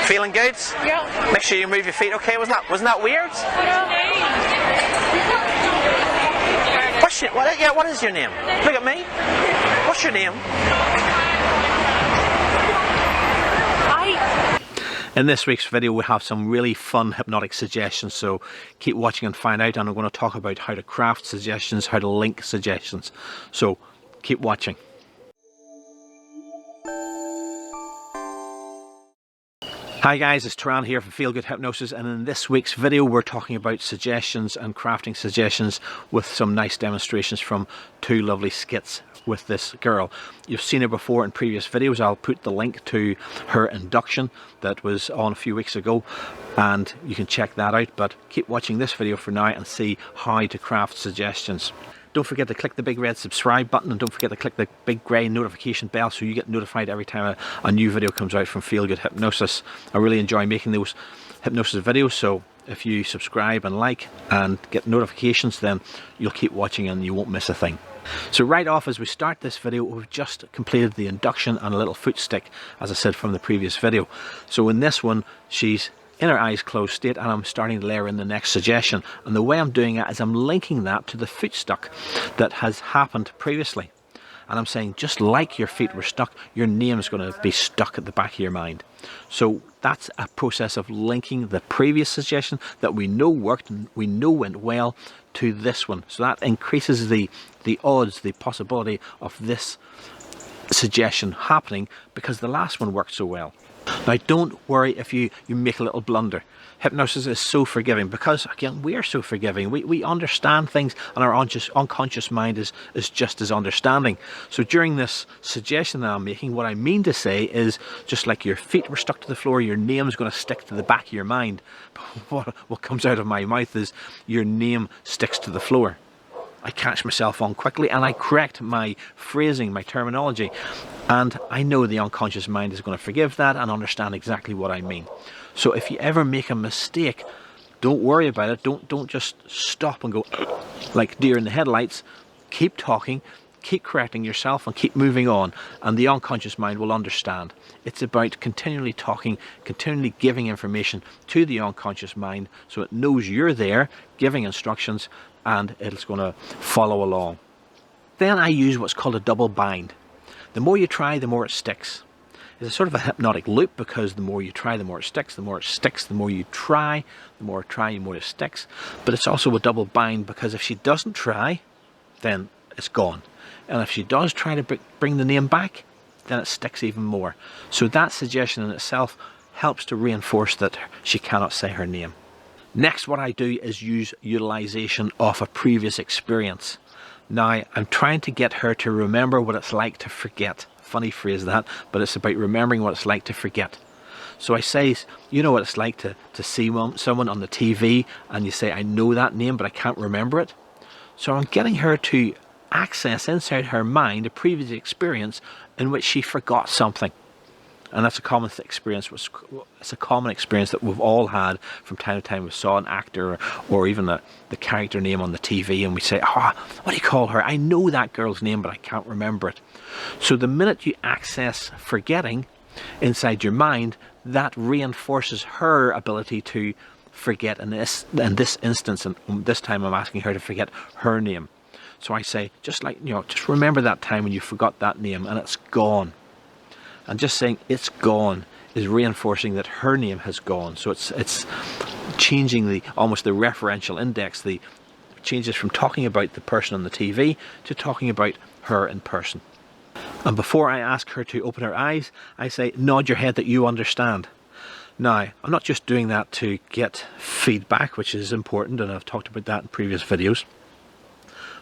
Feeling good? Yeah. Make sure you move your feet. Okay, wasn't that weird? What is your name? Look at me. What's your name? In this week's video we have some really fun hypnotic suggestions, so keep watching and find out, and I'm going to talk about how to craft suggestions, how to link suggestions, so keep watching. Hi guys, it's Turan here from Feel Good Hypnosis, and in this week's video we're talking about suggestions and crafting suggestions with some nice demonstrations from two lovely skits with this girl. You've seen her before in previous videos. I'll put the link to her induction that was on a few weeks ago and you can check that out, but keep watching this video for now and see how to craft suggestions. Don't forget to click the big red subscribe button, and don't forget to click the big grey notification bell so you get notified every time a new video comes out from Feel Good Hypnosis. I really enjoy making those hypnosis videos, so if you subscribe and like and get notifications, then you'll keep watching and you won't miss a thing. So right off, as we start this video, we've just completed the induction and a little foot stick, as I said from the previous video. So in this one, she's in her eyes closed state, and I'm starting to layer in the next suggestion, and the way I'm doing it is I'm linking that to the foot stuck that has happened previously, and I'm saying just like your feet were stuck, your name is going to be stuck at the back of your mind. So that's a process of linking the previous suggestion that we know worked and we know went well to this one, so that increases the odds, the possibility of this suggestion happening because the last one worked so well. Now don't worry if you make a little blunder. Hypnosis is so forgiving because, again, we are so forgiving. We understand things, and our unconscious mind is just as understanding. So during this suggestion that I'm making, what I mean to say is just like your feet were stuck to the floor, your name's going to stick to the back of your mind. What comes out of my mouth is your name sticks to the floor. I catch myself on quickly and I correct my phrasing, my terminology, and I know the unconscious mind is going to forgive that and understand exactly what I mean. So if you ever make a mistake, don't worry about it. Don't just stop and go like deer in the headlights. Keep talking, keep correcting yourself, and keep moving on, and the unconscious mind will understand. It's about continually talking, continually giving information to the unconscious mind so it knows you're there giving instructions, and it's going to follow along. Then I use what's called a double bind. The more you try, the more it sticks. It's a sort of a hypnotic loop, because the more you try, the more it sticks. The more it sticks, the more you try. The more the more it sticks. But it's also a double bind, because if she doesn't try, then it's gone. And if she does try to bring the name back, then it sticks even more. So that suggestion in itself helps to reinforce that she cannot say her name. Next, what I do is use utilization of a previous experience. Now, I'm trying to get her to remember what it's like to forget. Funny phrase that, but it's about remembering what it's like to forget. So I say, you know what it's like to see someone on the TV, and you say, I know that name, but I can't remember it. So I'm getting her to access inside her mind a previous experience in which she forgot something. And that's a common experience. It's a common experience that we've all had from time to time. We saw an actor or even the character name on the TV, and we say, what do you call her? I know that girl's name, but I can't remember it. So the minute you access forgetting inside your mind, that reinforces her ability to forget. In this instance, and this time I'm asking her to forget her name. So I say, just remember that time when you forgot that name and it's gone. And just saying it's gone is reinforcing that her name has gone. So it's changing almost the referential index. The changes from talking about the person on the TV to talking about her in person. And before I ask her to open her eyes, I say, nod your head that you understand. Now, I'm not just doing that to get feedback, which is important, and I've talked about that in previous videos.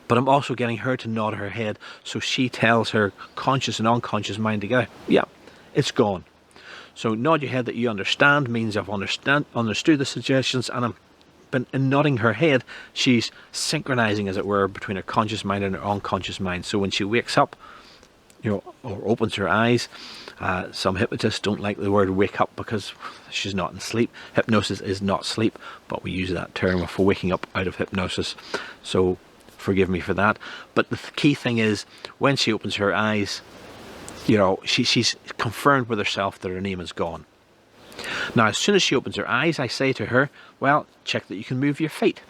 But I'm also getting her to nod her head so she tells her conscious and unconscious mind to go, yeah, it's gone. So nod your head that you understand means I've understood the suggestions, and in nodding her head, she's synchronizing, as it were, between her conscious mind and her unconscious mind. So when she wakes up, or opens her eyes, some hypnotists don't like the word wake up because she's not in sleep. Hypnosis is not sleep, but we use that term for waking up out of hypnosis. So forgive me for that. But the key thing is, when she opens her eyes, she's confirmed with herself that her name is gone. Now, as soon as she opens her eyes, I say to her, well, check that you can move your feet.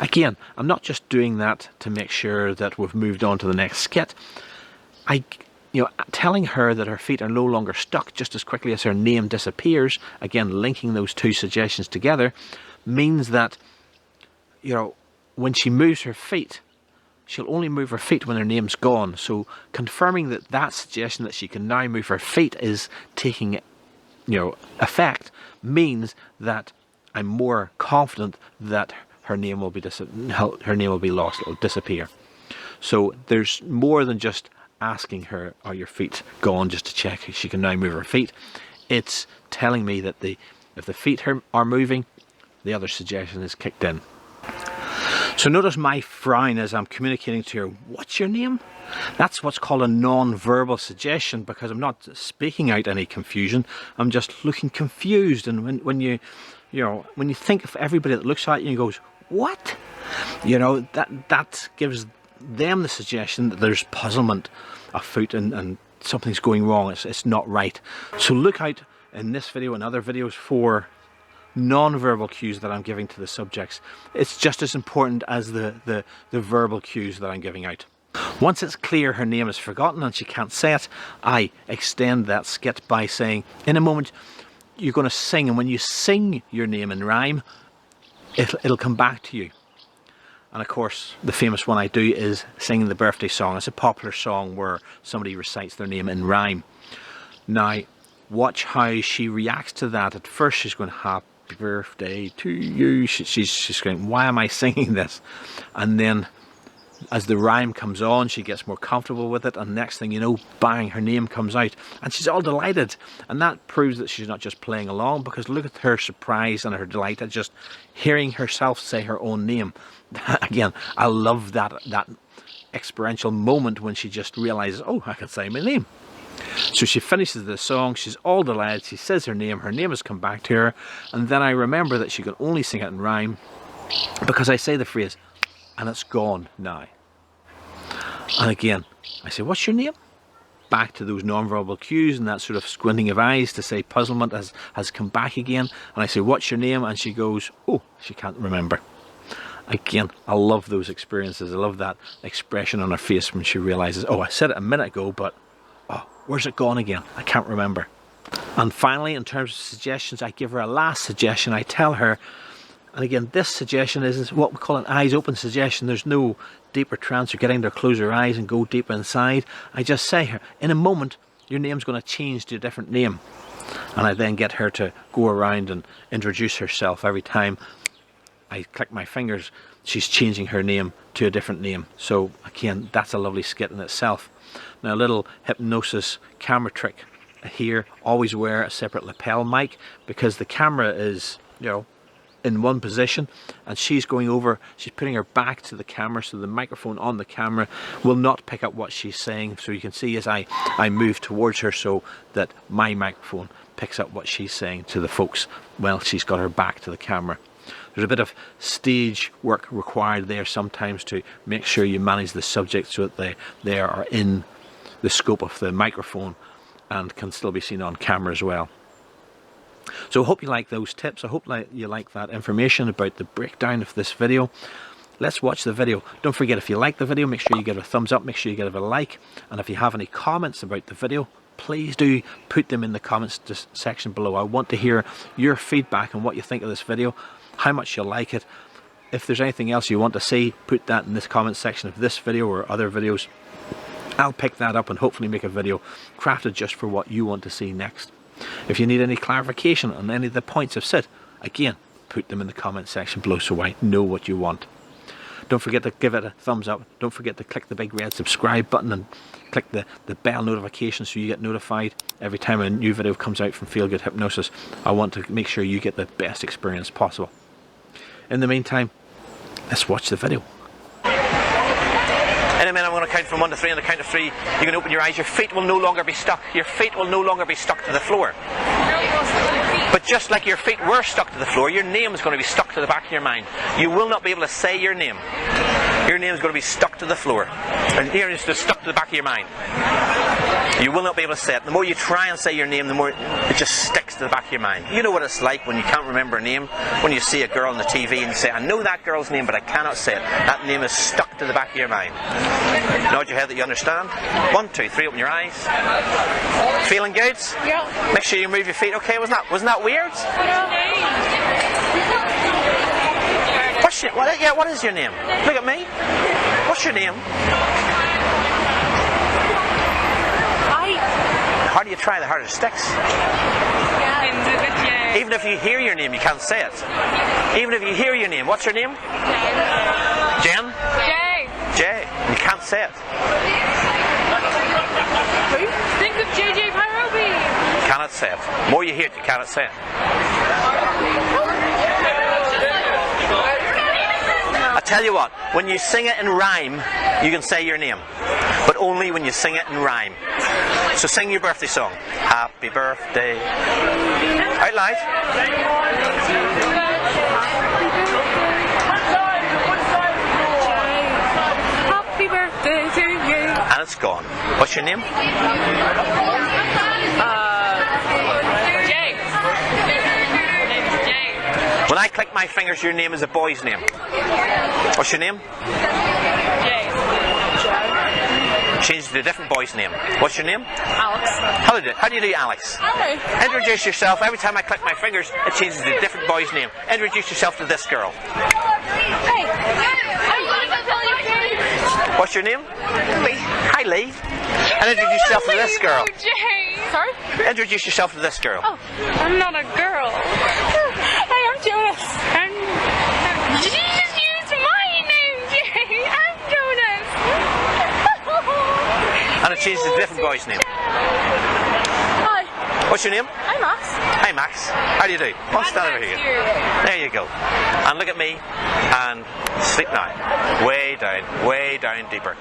Again, I'm not just doing that to make sure that we've moved on to the next skit. Telling her that her feet are no longer stuck just as quickly as her name disappears, again, linking those two suggestions together, means that, when she moves her feet, she'll only move her feet when her name's gone. So confirming that suggestion that she can now move her feet is taking, effect, means that I'm more confident that her name will be lost. It will disappear. So there's more than just asking her, are your feet gone, just to check if she can now move her feet. It's telling me that if the feet are moving, the other suggestion is kicked in. So notice my frown as I'm communicating to her, what's your name? That's what's called a non-verbal suggestion, because I'm not speaking out any confusion. I'm just looking confused. And when you think of everybody that looks at you and goes, what? That gives them the suggestion that there's puzzlement afoot and something's going wrong. It's not right. So look out in this video and other videos for non-verbal cues that I'm giving to the subjects. It's just as important as the verbal cues that I'm giving out. Once it's clear her name is forgotten and she can't say it, I extend that skit by saying, in a moment you're going to sing, and when you sing your name in rhyme, it'll come back to you. And of course, the famous one I do is singing the birthday song. It's a popular song where somebody recites their name in rhyme. Now, watch how she reacts to that. At first she's going, happy birthday to you. She's going, why am I singing this? And then as the rhyme comes on, she gets more comfortable with it, and next thing you know, bang, her name comes out and she's all delighted. And that proves that she's not just playing along, because look at her surprise and her delight at just hearing herself say her own name. Again, I love that experiential moment when she just realizes, oh, I can say my name. So she finishes the song, she's all delighted, she says her name has come back to her, and then I remember that she can only sing it in rhyme because I say the phrase, and it's gone now. And again, I say, what's your name? Back to those non-verbal cues, and that sort of squinting of eyes to say puzzlement has come back again. And I say, what's your name? And she goes, oh, she can't remember. Again, I love those experiences. I love that expression on her face when she realizes, oh, I said it a minute ago, but oh, where's it gone again? I can't remember. And finally, in terms of suggestions, I give her a last suggestion. I tell her, and again, this suggestion is what we call an eyes open suggestion. There's no deeper trance or getting her to close her eyes and go deep inside. I just say her, in a moment, your name's going to change to a different name. And I then get her to go around and introduce herself. Every time I click my fingers, she's changing her name to a different name. So again, that's a lovely skit in itself. Now, a little hypnosis camera trick here, always wear a separate lapel mic, because the camera is, in one position, and she's going over, she's putting her back to the camera, so the microphone on the camera will not pick up what she's saying. So you can see as I move towards her, so that my microphone picks up what she's saying to the folks while she's got her back to the camera. There's a bit of stage work required there sometimes to make sure you manage the subject so that they are in the scope of the microphone and can still be seen on camera as well. So I hope you like those tips. I hope you like that information about the breakdown of this video. Let's watch the video. Don't forget, if you like the video, make sure you give it a thumbs up, make sure you give it a like, and if you have any comments about the video, please do put them in the comments section below. I want to hear your feedback on what you think of this video, how much you like it. If there's anything else you want to see, put that in this comment section of this video or other videos. I'll pick that up and hopefully make a video crafted just for what you want to see next. If you need any clarification on any of the points I've said, again, put them in the comment section below so I know what you want. Don't forget to give it a thumbs up. Don't forget to click the big red subscribe button and click the bell notification so you get notified every time a new video comes out from Feel Good Hypnosis. I want to make sure you get the best experience possible. In the meantime, let's watch the video. In a minute, I'm going to count from 1 to 3. On the count of 3, you can open your eyes. Your feet will no longer be stuck. Your feet will no longer be stuck to the floor. But just like your feet were stuck to the floor, your name is going to be stuck to the back of your mind. You will not be able to say your name. Your name is going to be stuck to the floor. And here is just stuck to the back of your mind. You will not be able to say it. The more you try and say your name, the more it just sticks to the back of your mind. You know what it's like when you can't remember a name? When you see a girl on the TV and you say, I know that girl's name, but I cannot say it. That name is stuck to the back of your mind. Nod your head that you understand. 1, 2, 3, open your eyes. Feeling good? Yeah. Make sure you move your feet. Okay, wasn't that weird? Yeah. What is your name? Look at me. What's your name? The harder you try, the harder it sticks. Even if you hear your name, you can't say it. Even if you hear your name, what's your name? Jen? Jay. You can't say it. Think of JJ Pyrobi. You cannot say it. The more you hear it, you cannot say it. I tell you what, when you sing it in rhyme, you can say your name. But only when you sing it in rhyme. So sing your birthday song. Happy birthday. Out loud. Happy birthday to you. And it's gone. What's your name? Jay. Name's Jay. When I click my fingers, your name is a boy's name. What's your name? Jay. Change to a different boy's name. What's your name? Alex. How do you do, Alex? Hi. Introduce yourself. Every time I click my fingers, it changes to a different boy's name. Introduce yourself to this girl. Hey. What's your name? Lee. Hi, Lee. And introduce yourself to this girl. Jay. Sorry? Introduce yourself to this girl. Oh, I'm not a girl. Hey, I'm Jonas. Did you just use my name, Jay? I'm Jonas. And it changes to a different boy's name. Hi. What's your name? I'm Max. Hi, Max. How do you do? I'll stand over here. There you go. And look at me and sleep now. Way down deeper.